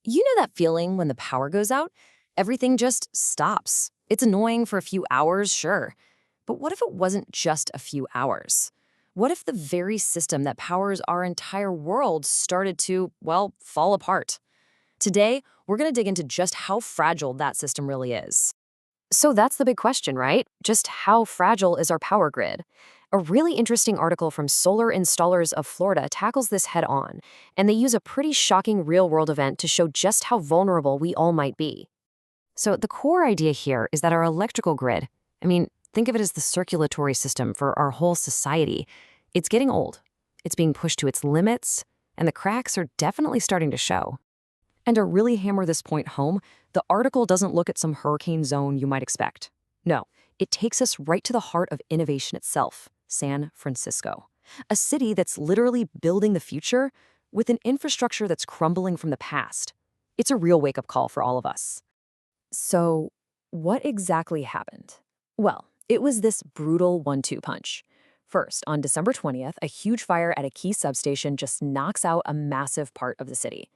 You know that feeling when the power goes out? Everything just stops. It's annoying for a few hours, sure. But what if it wasn't just a few hours? What if the very system that powers our entire world started to, well, fall apart? Today, we're going to dig into just how fragile that system really is. So that's the big question, right? Just how fragile is our power grid? A really interesting article from Solar Installers of Florida tackles this head on, and they use a pretty shocking real-world event to show just how vulnerable we all might be. So the core idea here is that our electrical grid, think of it as the circulatory system for our whole society, it's getting old. It's being pushed to its limits, and the cracks are definitely starting to show. And to really hammer this point home, the article doesn't look at some hurricane zone you might expect. No, it takes us right to the heart of innovation itself, San Francisco. A city that's literally building the future with an infrastructure that's crumbling from the past. It's a real wake-up call for all of us. So, what exactly happened? Well, it was this brutal 1-2 punch. First, on December 20th, a huge fire at a key substation just knocks out a massive part of the city.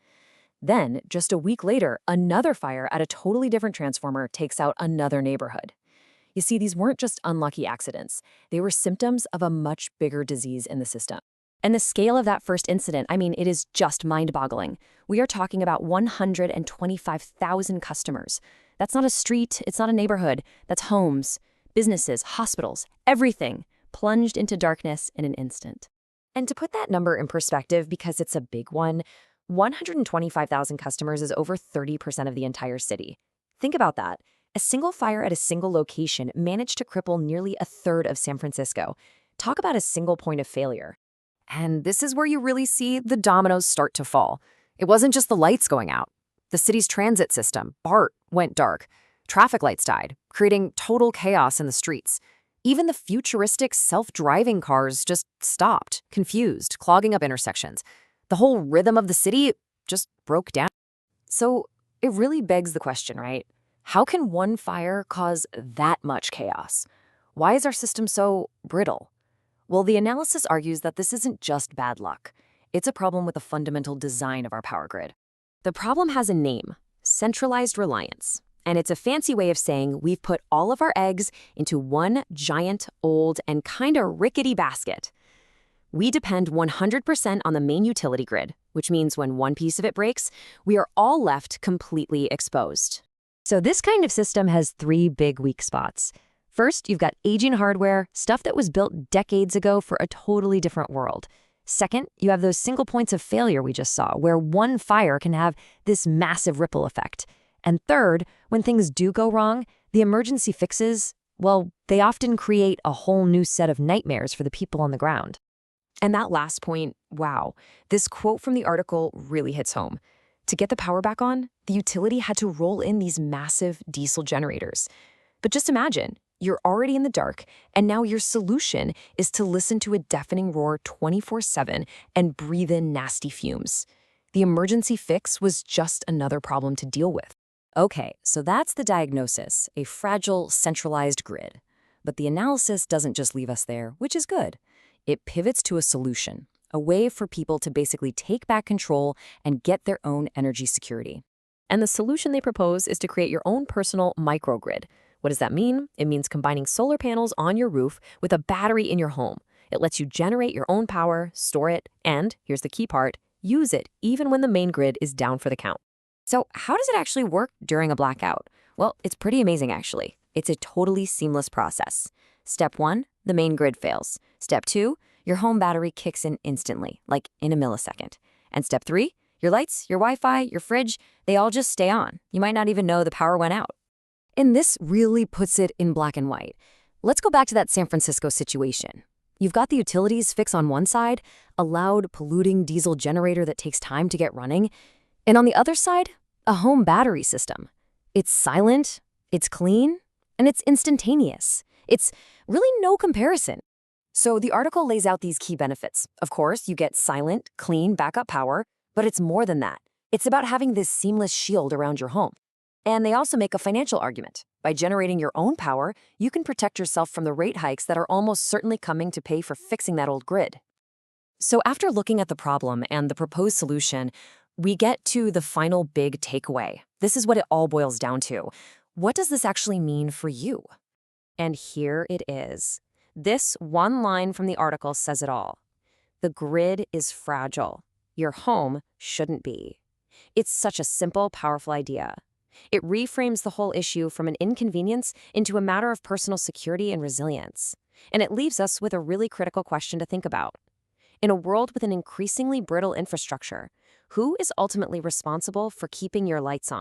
Then, just a week later, another fire at a totally different transformer takes out another neighborhood. You see, these weren't just unlucky accidents. They were symptoms of a much bigger disease in the system. And the scale of that first incident, it is just mind-boggling. We are talking about 125,000 customers. That's not a street, it's not a neighborhood. That's homes, businesses, hospitals, everything plunged into darkness in an instant. And to put that number in perspective, because it's a big one, 125,000 customers is over 30% of the entire city. Think about that. A single fire at a single location managed to cripple nearly a third of San Francisco. Talk about a single point of failure. And this is where you really see the dominoes start to fall. It wasn't just the lights going out. The city's transit system, BART, went dark. Traffic lights died, creating total chaos in the streets. Even the futuristic self-driving cars just stopped, confused, clogging up intersections. The whole rhythm of the city just broke down. So it really begs the question, right? How can one fire cause that much chaos? Why is our system so brittle? Well, the analysis argues that this isn't just bad luck. It's a problem with the fundamental design of our power grid. The problem has a name, centralized reliance. And it's a fancy way of saying we've put all of our eggs into one giant, old, and kinda rickety basket. We depend 100% on the main utility grid, which means when one piece of it breaks, we are all left completely exposed. So this kind of system has three big weak spots. First, you've got aging hardware, stuff that was built decades ago for a totally different world. Second, you have those single points of failure we just saw, where one fire can have this massive ripple effect. And third, when things do go wrong, the emergency fixes, well, they often create a whole new set of nightmares for the people on the ground. And that last point, wow, this quote from the article really hits home. To get the power back on, the utility had to roll in these massive diesel generators. But just imagine, you're already in the dark, and now your solution is to listen to a deafening roar 24/7 and breathe in nasty fumes. The emergency fix was just another problem to deal with. Okay, so that's the diagnosis, a fragile, centralized grid. But the analysis doesn't just leave us there, which is good. It pivots to a solution, a way for people to basically take back control and get their own energy security. And the solution they propose is to create your own personal microgrid. What does that mean? It means combining solar panels on your roof with a battery in your home. It lets you generate your own power, store it, and, here's the key part, use it even when the main grid is down for the count. So how does it actually work during a blackout? Well, it's pretty amazing, actually. It's a totally seamless process. Step 1, the main grid fails. Step 2, your home battery kicks in instantly, like in a millisecond. And step 3, your lights, your Wi-Fi, your fridge, they all just stay on. You might not even know the power went out. And this really puts it in black and white. Let's go back to that San Francisco situation. You've got the utilities fix on one side, a loud, polluting diesel generator that takes time to get running, and on the other side, a home battery system. It's silent, it's clean, and it's instantaneous. It's really no comparison. So the article lays out these key benefits. Of course, you get silent, clean backup power, but it's more than that. It's about having this seamless shield around your home. And they also make a financial argument. By generating your own power, you can protect yourself from the rate hikes that are almost certainly coming to pay for fixing that old grid. So after looking at the problem and the proposed solution, We get to the final big takeaway. This is what it all boils down to. What does this actually mean for you? And here it is. This one line from the article says it all. The grid is fragile. Your home shouldn't be. It's such a simple, powerful idea. It reframes the whole issue from an inconvenience into a matter of personal security and resilience. And it leaves us with a really critical question to think about. In a world with an increasingly brittle infrastructure, who is ultimately responsible for keeping your lights on?